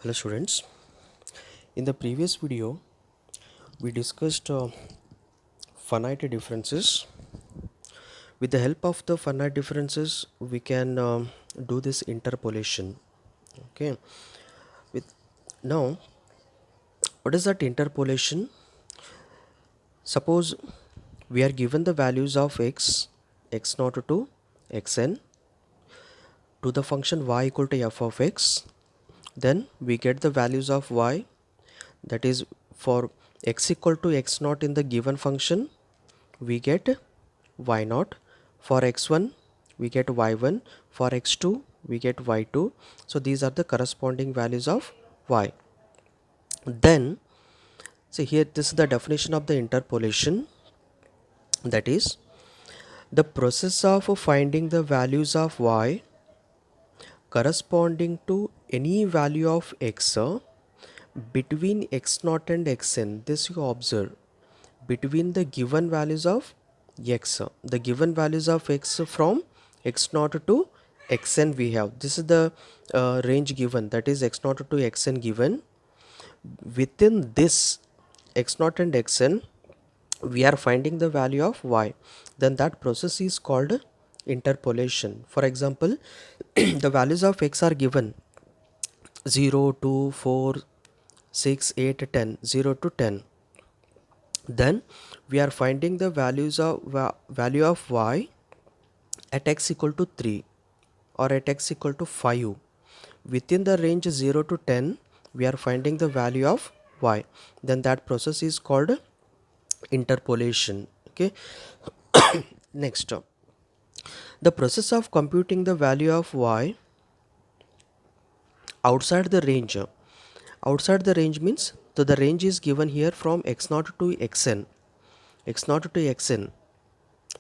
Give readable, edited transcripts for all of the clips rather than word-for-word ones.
Hello students, in the previous video we discussed finite differences. With the help of the finite differences we can do this interpolation. Okay, with now what is that interpolation? Suppose we are given the values of x naught to xn to the function y equal to f of x, then we get the values of y, that is for x equal to x naught in the given function we get y naught, for x1 we get y1, for x2 we get y2. So these are the corresponding values of y. Then see here, this is the definition of the interpolation, that is the process of finding the values of y corresponding to any value of x between x0 and xn. This you observe between the given values of x, the given values of x from x0 to xn we have. This is the range given, that is x0 to xn given. Within this x0 and xn we are finding the value of y, then that process is called interpolation. For example, the values of x are given 0, 2, 4, 6, 8, 10, 0 to 10. Then we are finding the values of value of y at x equal to 3 or at x equal to 5. Within the range 0 to 10 we are finding the value of y, then that process is called interpolation. Okay. Next, the process of computing the value of y outside the range. Outside the range means, so the range is given here from x0 to xn. x0 to xn,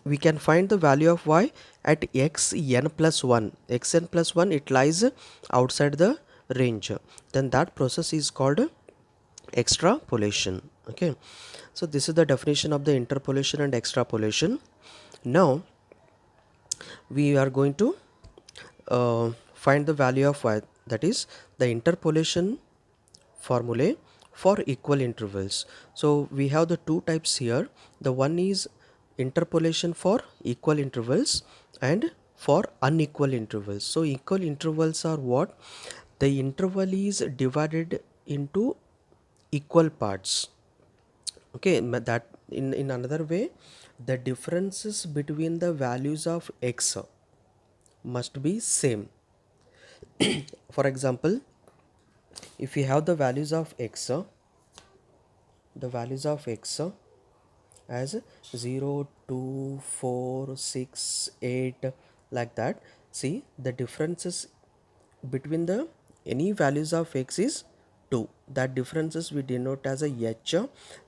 we can find the value of y at xn plus 1. xn plus 1, it lies outside the range. Then that process is called extrapolation. Okay, so this is the definition of the interpolation and extrapolation. Now we are going to find the value of y, that is the interpolation formulae for equal intervals. So we have the two types here. The one is interpolation for equal intervals and for unequal intervals. So equal intervals are what? The interval is divided into equal parts. Okay, that in another way, the differences between the values of x must be same. For example, if we have the values of x, the values of x as 0, 2, 4, 6, 8, like that. See, the differences between the any values of x is 2. That differences we denote as a h.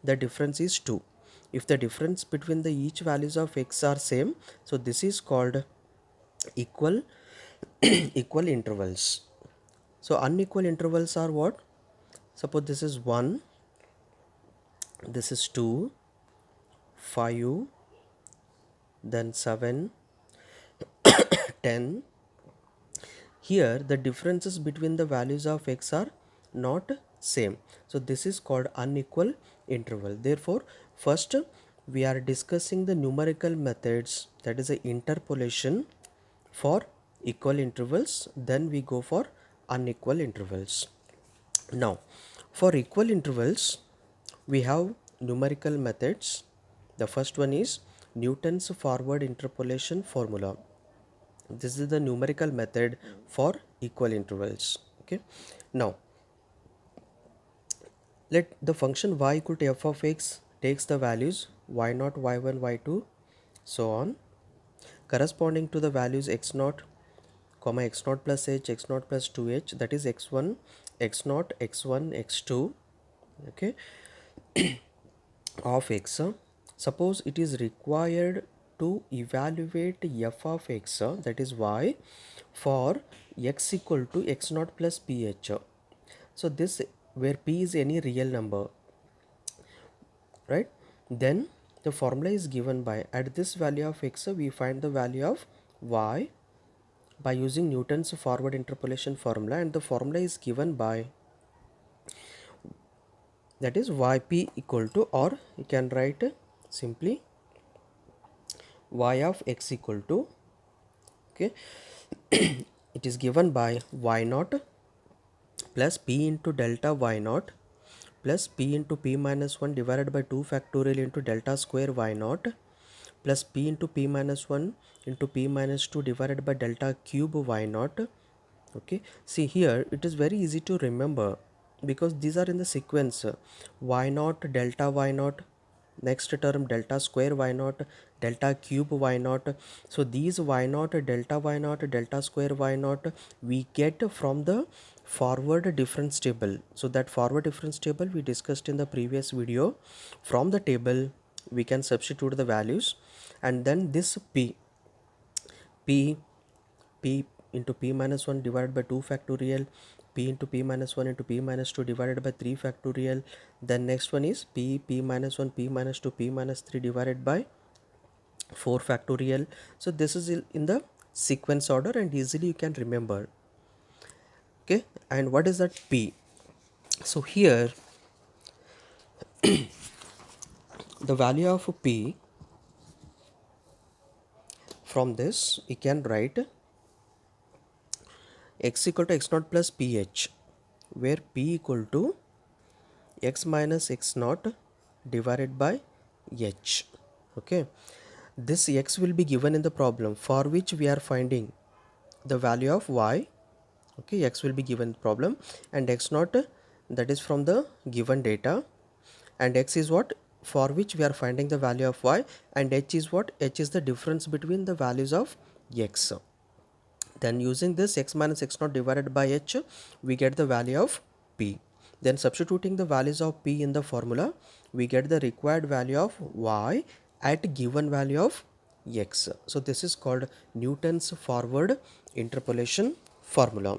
The difference is 2. If the difference between the each values of x are same, so this is called equal equal intervals. So unequal intervals are what? Suppose this is 1, this is 2, 5, then 7, 10. Here the differences between the values of x are not same, so this is called unequal interval. Therefore first we are discussing the numerical methods, that is a interpolation for equal intervals, then we go for unequal intervals. Now for equal intervals we have numerical methods. The first one is Newton's forward interpolation formula. This is the numerical method for equal intervals. Okay, now let the function y equal to f of x takes the values y0, y1, y2, so on, corresponding to the values x0, comma x0 plus h, x0 plus 2h, that is x1, x0, x1, x2. Okay, of x. Suppose it is required to evaluate f of x, that is y, for x equal to x0 plus ph. So this where p is any real number, right? Then the formula is given by, at this value of x we find the value of y by using Newton's forward interpolation formula, and the formula is given by that is yp equal to, or you can write simply y of x equal to, okay, it is given by y naught plus p into delta y naught plus p into p minus 1 divided by 2 factorial into delta square y naught plus p into p minus 1 into p minus 2 divided by delta cube y naught. Okay, see here it is very easy to remember because these are in the sequence, y naught delta y naught, next term delta square y naught, delta cube y naught. So these y naught delta y naught delta square y naught we get from the forward difference table. So that forward difference table we discussed in the previous video. From the table we can substitute the values, and then this p p into p minus 1 divided by 2 factorial, p into p minus 1 into p minus 2 divided by 3 factorial, then next one is p minus 1 p minus 2 p minus 3 divided by 4 factorial. So this is in the sequence order and easily you can remember. Okay, and what is that p? So here the value of p, from this you can write x equal to x naught plus ph, where p equal to x minus x naught divided by h. Okay, this x will be given in the problem for which we are finding the value of y. Okay, x will be given in the problem, and x naught, that is from the given data, and x is what, for which we are finding the value of y, and h is what, h is the difference between the values of x. Then using this x minus x naught divided by h, we get the value of p. Then substituting the values of p in the formula, we get the required value of y at given value of x. So this is called Newton's forward interpolation formula.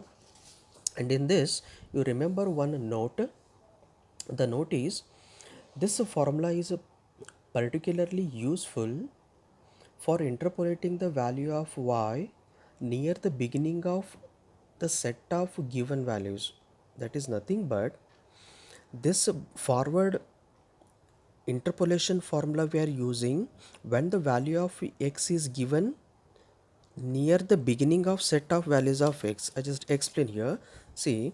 And in this you remember one note. The note is, this formula is particularly useful for interpolating the value of y near the beginning of the set of given values. That is nothing but this forward interpolation formula we are using when the value of x is given near the beginning of set of values of x. I just explain here. See,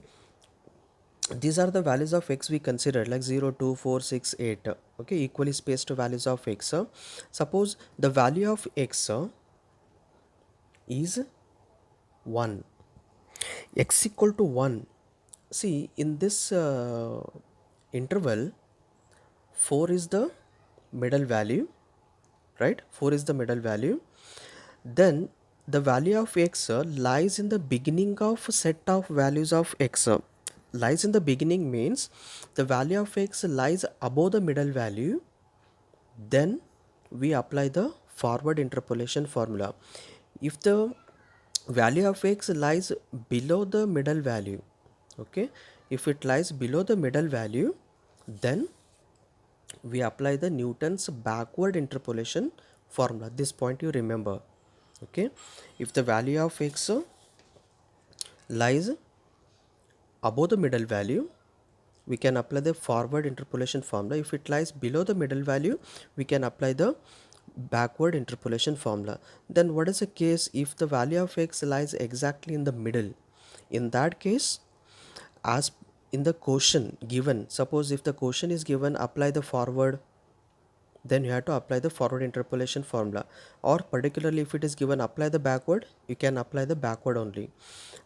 these are the values of x we considered, like 0 2 4 6 8. Okay, equally spaced values of x. Suppose the value of x is 1, x equal to 1. See, in this interval 4 is the middle value, right? 4 is the middle value. Then the value of x lies in the beginning of set of values of x. Lies in the beginning means the value of x lies above the middle value. Then we apply the forward interpolation formula. If the value of x lies below the middle value, okay, if it lies below the middle value, then we apply the Newton's backward interpolation formula. This point you remember. Okay, if the value of x lies above the middle value, we can apply the forward interpolation formula. If it lies below the middle value, we can apply the backward interpolation formula. Then what is the case if the value of x lies exactly in the middle? In that case, as in the question given, suppose if the question is given apply the forward, then you have to apply the forward interpolation formula, or particularly if it is given apply the backward, you can apply the backward only.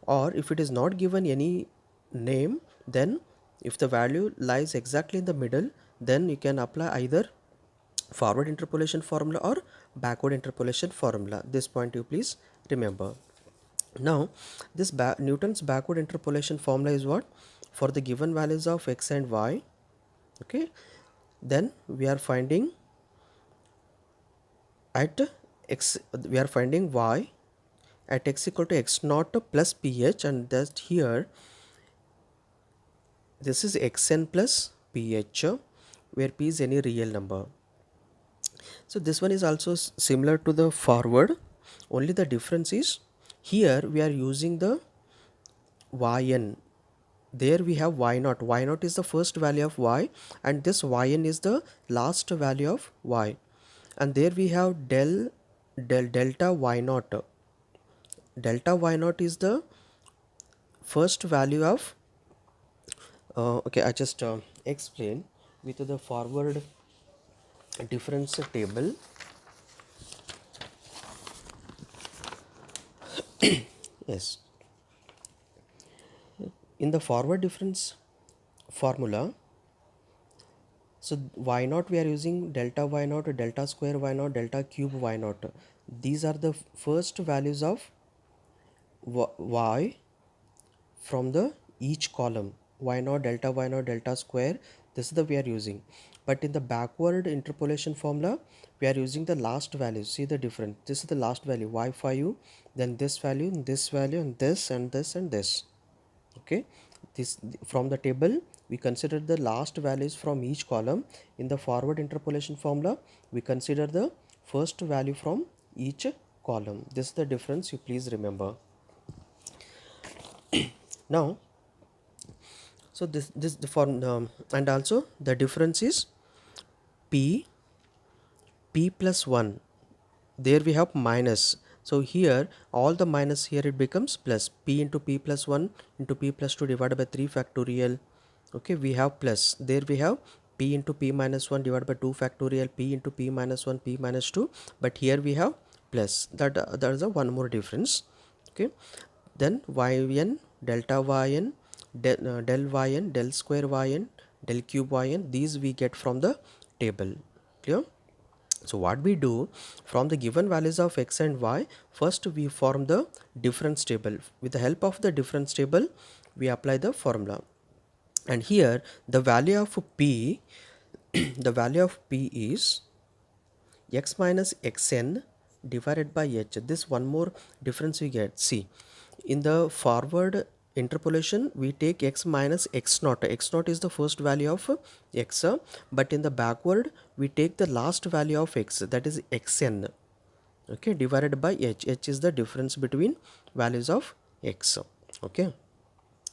Or if it is not given any name, then if the value lies exactly in the middle, then you can apply either forward interpolation formula or backward interpolation formula. This point you please remember. Now this Newton's backward interpolation formula is what, for the given values of x and y. Okay, then we are finding at x, we are finding y at x equal to x naught plus ph, and that here this is xn plus ph, where p is any real number. So this one is also similar to the forward, only the difference is here we are using the yn. there we have y naught is the first value of y, and this yn is the last value of y, and there we have delta y naught is the first value of okay, I just explain with the forward difference table. Yes, in the forward difference formula, so y naught we are using delta y naught, delta square y naught, delta cube y naught. These are the first values of y from the each column, y naught delta square. This is the we are using, but in the backward interpolation formula we are using the last value. See the difference, this is the last value y5, then this value, this value, and this and this and this. Okay, this from the table we consider the last values from each column. In the forward interpolation formula we consider the first value from each column. This is the difference, you please remember. Now, so this the form, and also the difference is p plus 1, there we have minus, so here all the minus here it becomes plus, p into p plus 1 into p plus 2 divided by 3 factorial. Okay, we have plus, there we have p into p minus 1 divided by 2 factorial, p into p minus 1 p minus 2, but here we have plus, that is a one more difference. Okay, then yn delta yn del yn del square yn del cube yn, these we get from the table. Clear? So what we do, from the given values of x and y, first we form the difference table. With the help of the difference table we apply the formula, and here the value of p the value of p is x minus xn divided by h. This one more difference we get. See, in the forward interpolation we take x minus x naught. X naught is the first value of x, but in the backward we take the last value of x, that is xn. Okay, divided by h. H is the difference between values of x. Okay,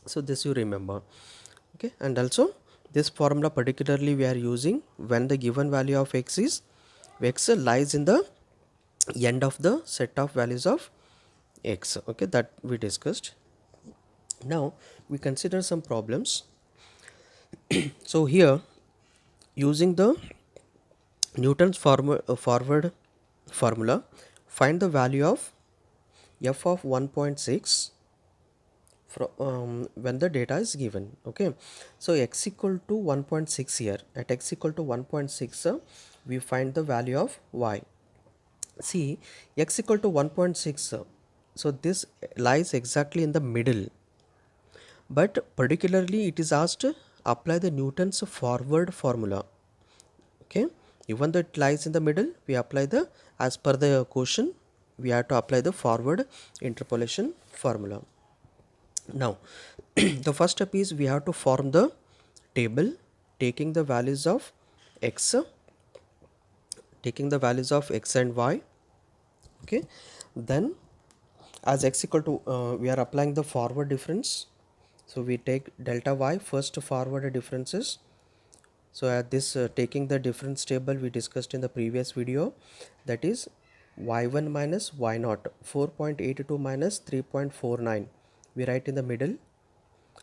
so this you remember. Okay, and also this formula particularly we are using when the given value of x lies in the end of the set of values of x. Okay, that we discussed. Now we consider some problems. So here, using the Newton's forward formula, find the value of f of 1.6 when the data is given. Okay, so x equal to 1.6, here at x equal to 1.6 we find the value of y. See, x equal to 1.6, so this lies exactly in the middle, but particularly it is asked apply the Newton's forward formula. Okay, even though it lies in the middle, we apply the, as per the question we have to apply the forward interpolation formula. Now the first step is we have to form the table taking the values of x and y. Okay, then as x equal to we are applying the forward difference, so we take delta y first forward differences. So at this taking the difference table we discussed in the previous video, that is y1 minus y0, 4.82 minus 3.49, we write in the middle.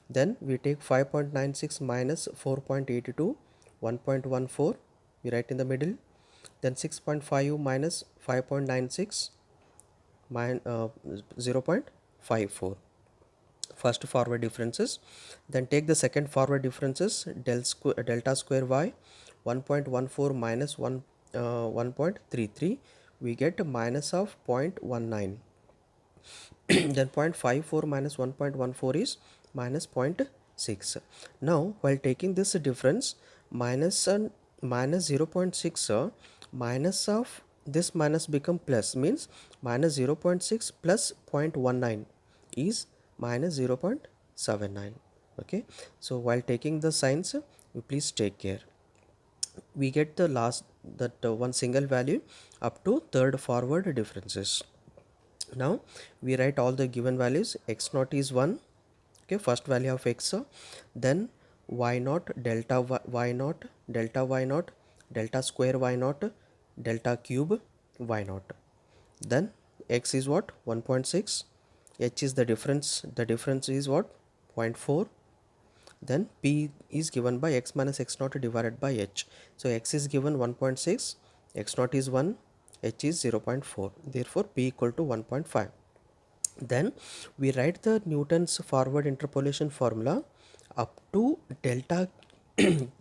Then we take 5.96 minus 4.82, 1.14, we write in the middle. Then 6.5 minus 5.96, 0.54, first forward differences. Then take the second forward differences, delta square y, 1.14 minus 1.33, we get a minus of 0.19. Then 0.54 minus 1.14 is minus 0.6. Now while taking this difference, minus 0.6, minus of this minus become plus, means minus 0.6 plus 0.19 is minus 0.79. Okay, so while taking the signs you please take care. We get the last, that one single value up to third forward differences. Now we write all the given values. X naught is 1, Okay, first value of x, then y naught delta y naught delta y naught delta square y naught delta cube y naught. Then x is what? 1.6. H is the difference is what? 0.4. Then p is given by x minus x naught divided by h. So x is given 1.6, x naught is 1, h is 0.4. Therefore p equal to 1.5. Then we write the Newton's forward interpolation formula up to delta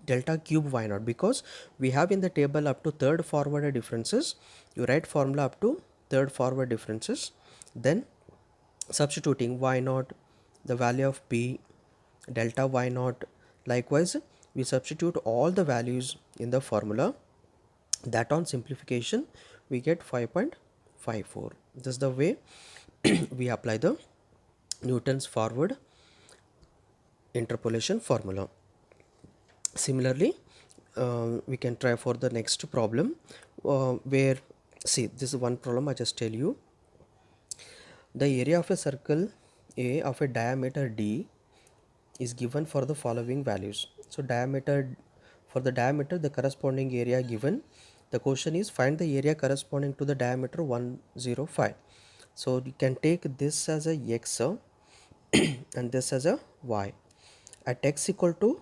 delta cube y naught, because we have in the table up to third forward differences. You write formula up to third forward differences, then substituting y naught, the value of p, delta y naught. Likewise, we substitute all the values in the formula. That on simplification we get 5.54. This is the way we apply the Newton's forward interpolation formula. Similarly, we can try for the next problem, where, see, this is one problem I just tell you. The area of a circle A of a diameter d is given for the following values. So for the diameter, the corresponding area given. The question is find the area corresponding to the diameter 105. So you can take this as a x and this as a y. At x equal to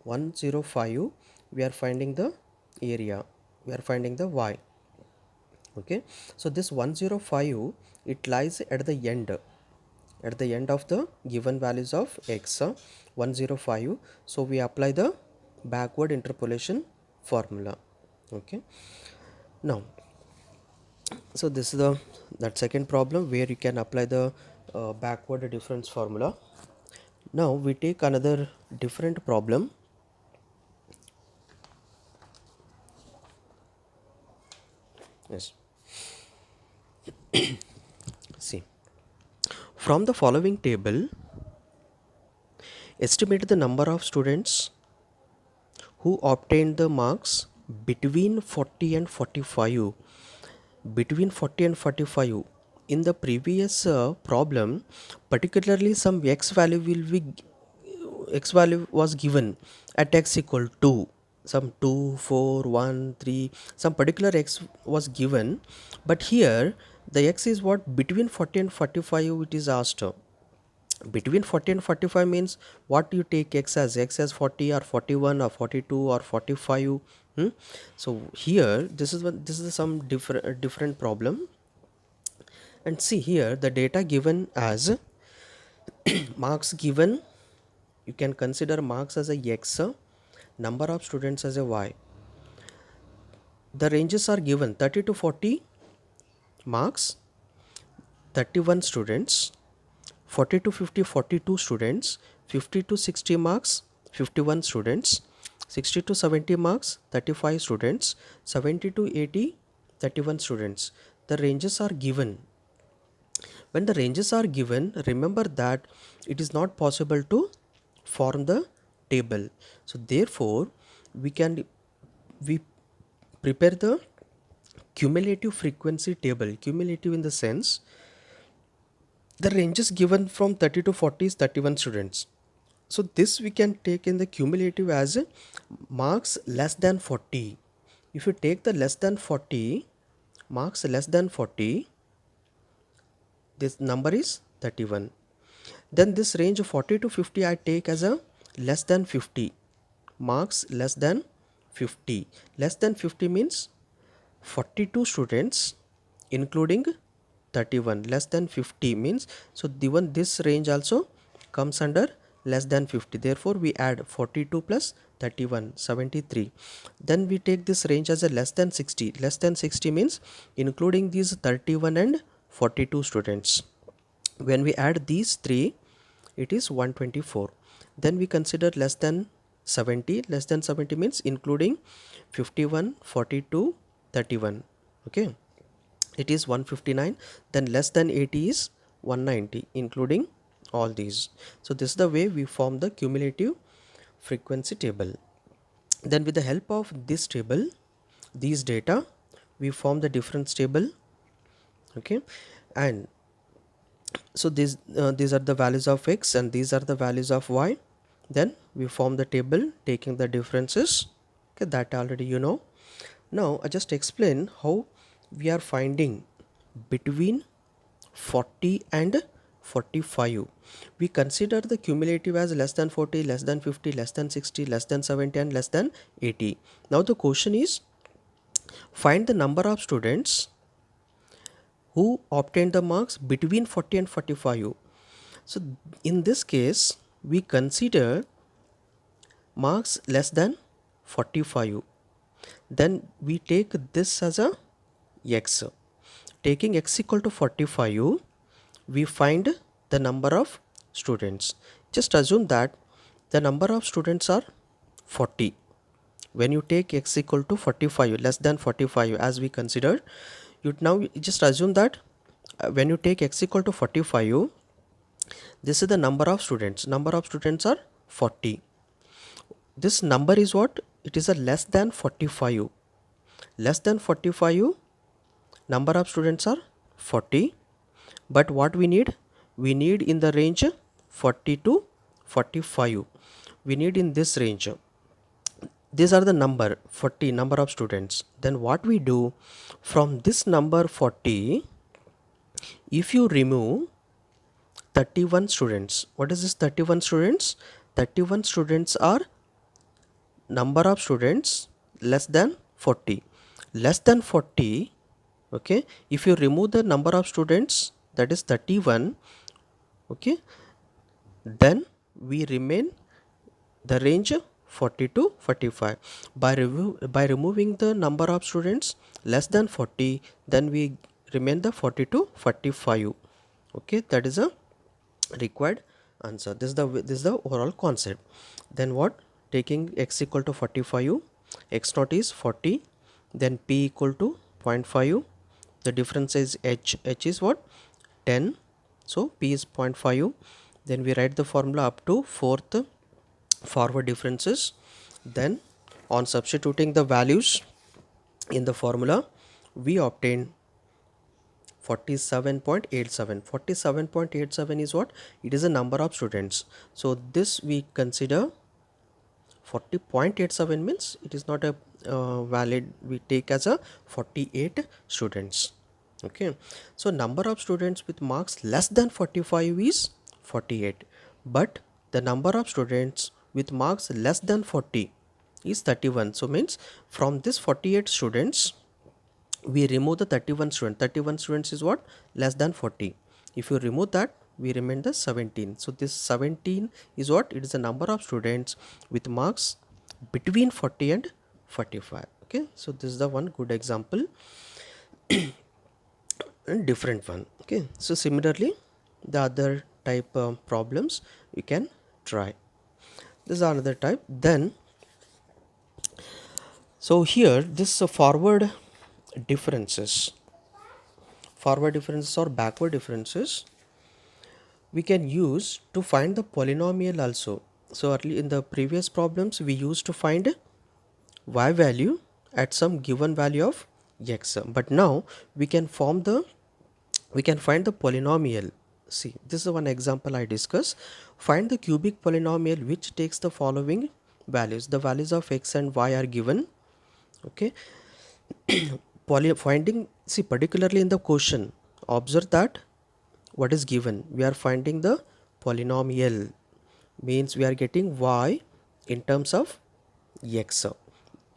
105, we are finding the area, we are finding the y. Okay, so this 105, it lies at the end of the given values of x, 105. So we apply the backward interpolation formula. Okay, now, so this is that second problem where you can apply the backward difference formula. Now we take another different problem. Yes, see, from the following table, estimate the number of students who obtained the marks between 40 and 45. Between 40 and 45. In the previous problem, particularly some x value was given at x equal to some 2, 4, 1, 3, some particular x was given, but here the x is what? Between 40 and 45 it is asked. Between 40 and 45 means what you take x as 40 or 41 or 42 or 45. So here this is some different problem. And see here, the data given as marks given, you can consider marks as a x, number of students as a y. The ranges are given 30 to 40 marks, 31 students, 40 to 50, 42 students, 50 to 60 marks, 51 students, 60 to 70 marks, 35 students, 70 to 80, 31 students. The ranges are given. When the ranges are given, remember that it is not possible to form the table. So therefore, we prepare the cumulative frequency table. Cumulative in the sense, the ranges given from 30 to 40 is 31 students. So this we can take in the cumulative as marks less than 40. If you take the less than 40, marks less than 40, this number is 31. Then this range of 40 to 50 I take as a less than 50. Marks less than 50. Less than 50 means 42 students including 31. Less than 50 means, so even this range also comes under less than 50. Therefore we add 42 plus 31, 73. Then we take this range as a less than 60. Less than 60 means including these 31 and 42 students. When we add these three, it is 124. Then we consider less than 70. Less than 70 means including 51, 42, 31. Okay, it is 159. Then less than 80 is 190 including all these. So this is the way we form the cumulative frequency table. Then with the help of this table, these data, we form the difference table. Okay, and So these are the values of x and these are the values of y. Then we form the table taking the differences. Okay, that already you know. Now I just explain how we are finding between 40 and 45. We consider the cumulative as less than 40, less than 50, less than 60, less than 70 and less than 80. Now the question is, find the number of students who obtained the marks between 40 and 45. So in this case we consider marks less than 45. Then we take this as a x. Taking x equal to 45, we find the number of students. Just assume that the number of students are 40. When you take x equal to 45, less than 45 as we considered, you now just assume that when you take x equal to 45, this is the number of students. Number of students are 40. This number is what? It is a less than 45. Less than 45, number of students are 40. But what we need? We need in the range 40 to 45. We need in this range. These are the number 40 number of students. Then what we do, from this number 40, if you remove 31 students, what is this 31 students? 31 students are number of students less than 40. Less than 40, okay, if you remove the number of students, that is 31, okay, then we remain the range 40 to 45. By removing the number of students less than 40, then we remain the 40 to 45. Okay, that is a required answer. This is the overall concept. Then what? Taking x equal to 45, x naught is 40, then p equal to 0.5. The difference is h is what? 10. So p is 0.5. Then we write the formula up to fourth forward differences. Then on substituting the values in the formula, we obtain 47.87. 47.87 is what? It is a number of students. So this we consider 40.87 means it is not a valid, we take as a 48 students. Okay, so number of students with marks less than 45 is 48, but the number of students with marks less than 40 is 31. So means from this 48 students we remove the 31 students. 31 students is what? Less than 40. If you remove that, we remain the 17. So this 17 is what? It is the number of students with marks between 40 and 45. Okay, so this is the one good example and different one. Okay, so similarly the other type problems you can try. This is another type. Then so here this forward differences or backward differences we can use to find the polynomial also. So early in the previous problems we used to find y value at some given value of x, but now we can find the polynomial. See, this is one example I discuss. Find the cubic polynomial which takes the following values. The values of x and y are given. Okay, finding, see, particularly in the question, observe that what is given, we are finding the polynomial, means we are getting y in terms of x.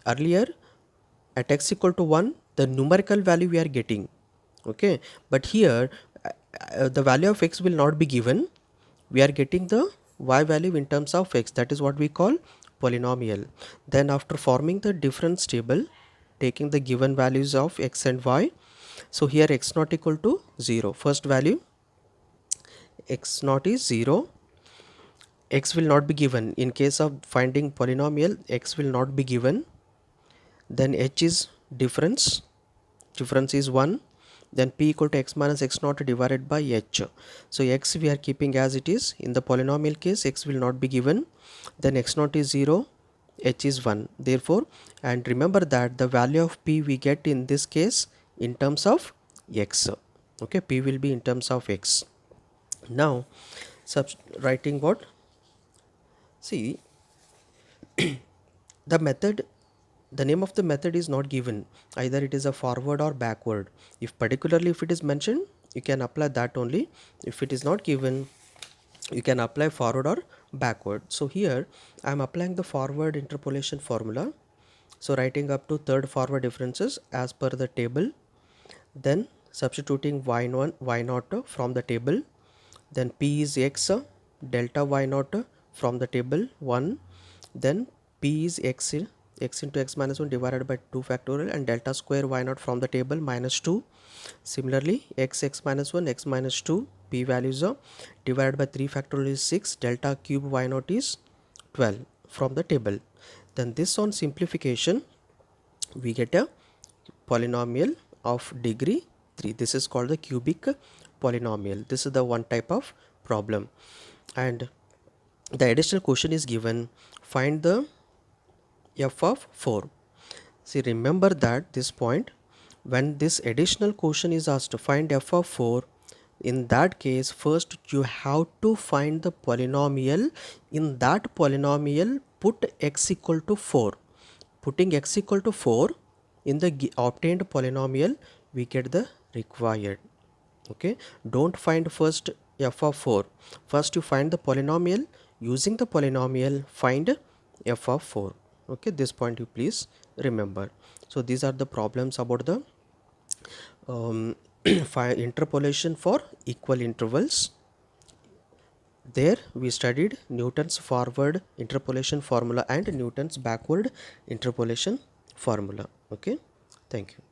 Earlier at x equal to 1 the numerical value we are getting, okay, but here the value of x will not be given, we are getting the y value in terms of x, that is what we call polynomial. Then after forming the difference table, taking the given values of x and y, so here x not equal to 0, first value x naught is 0, x will not be given. In case of finding polynomial, x will not be given. Then h is difference is 1. Then p equal to x minus x naught divided by h. So x we are keeping as it is. In the polynomial case, x will not be given. Then x naught is 0, h is 1. Therefore, and remember that the value of p we get in this case in terms of x. Okay, p will be in terms of x. Now writing what, see, the method, the name of the method is not given, either it is a forward or backward. If particularly if it is mentioned, you can apply that only. If it is not given, you can apply forward or backward. So here I am applying the forward interpolation formula. So writing up to third forward differences as per the table, then substituting y1 y0 from the table, then p is x delta y0 from the table 1, then p is x into x minus 1 divided by 2 factorial, and delta square y0 from the table -2. Similarly x minus 1 x minus 2 p values are divided by 3 factorial is 6, delta cube y0 is 12 from the table. Then this on simplification we get a polynomial of degree 3. This is called the cubic polynomial. This is the one type of problem. And the additional question is given, find the f of 4. See, remember that this point, when this additional question is asked to find f of 4, in that case first you have to find the polynomial. In that polynomial put x equal to 4. Putting x equal to 4 in the obtained polynomial, we get the required. Okay, don't find first f of 4. First you find the polynomial. Using the polynomial find f of 4. Okay, this point you please remember. So these are the problems about the interpolation for equal intervals. There we studied Newton's forward interpolation formula and Newton's backward interpolation formula. Okay, thank you.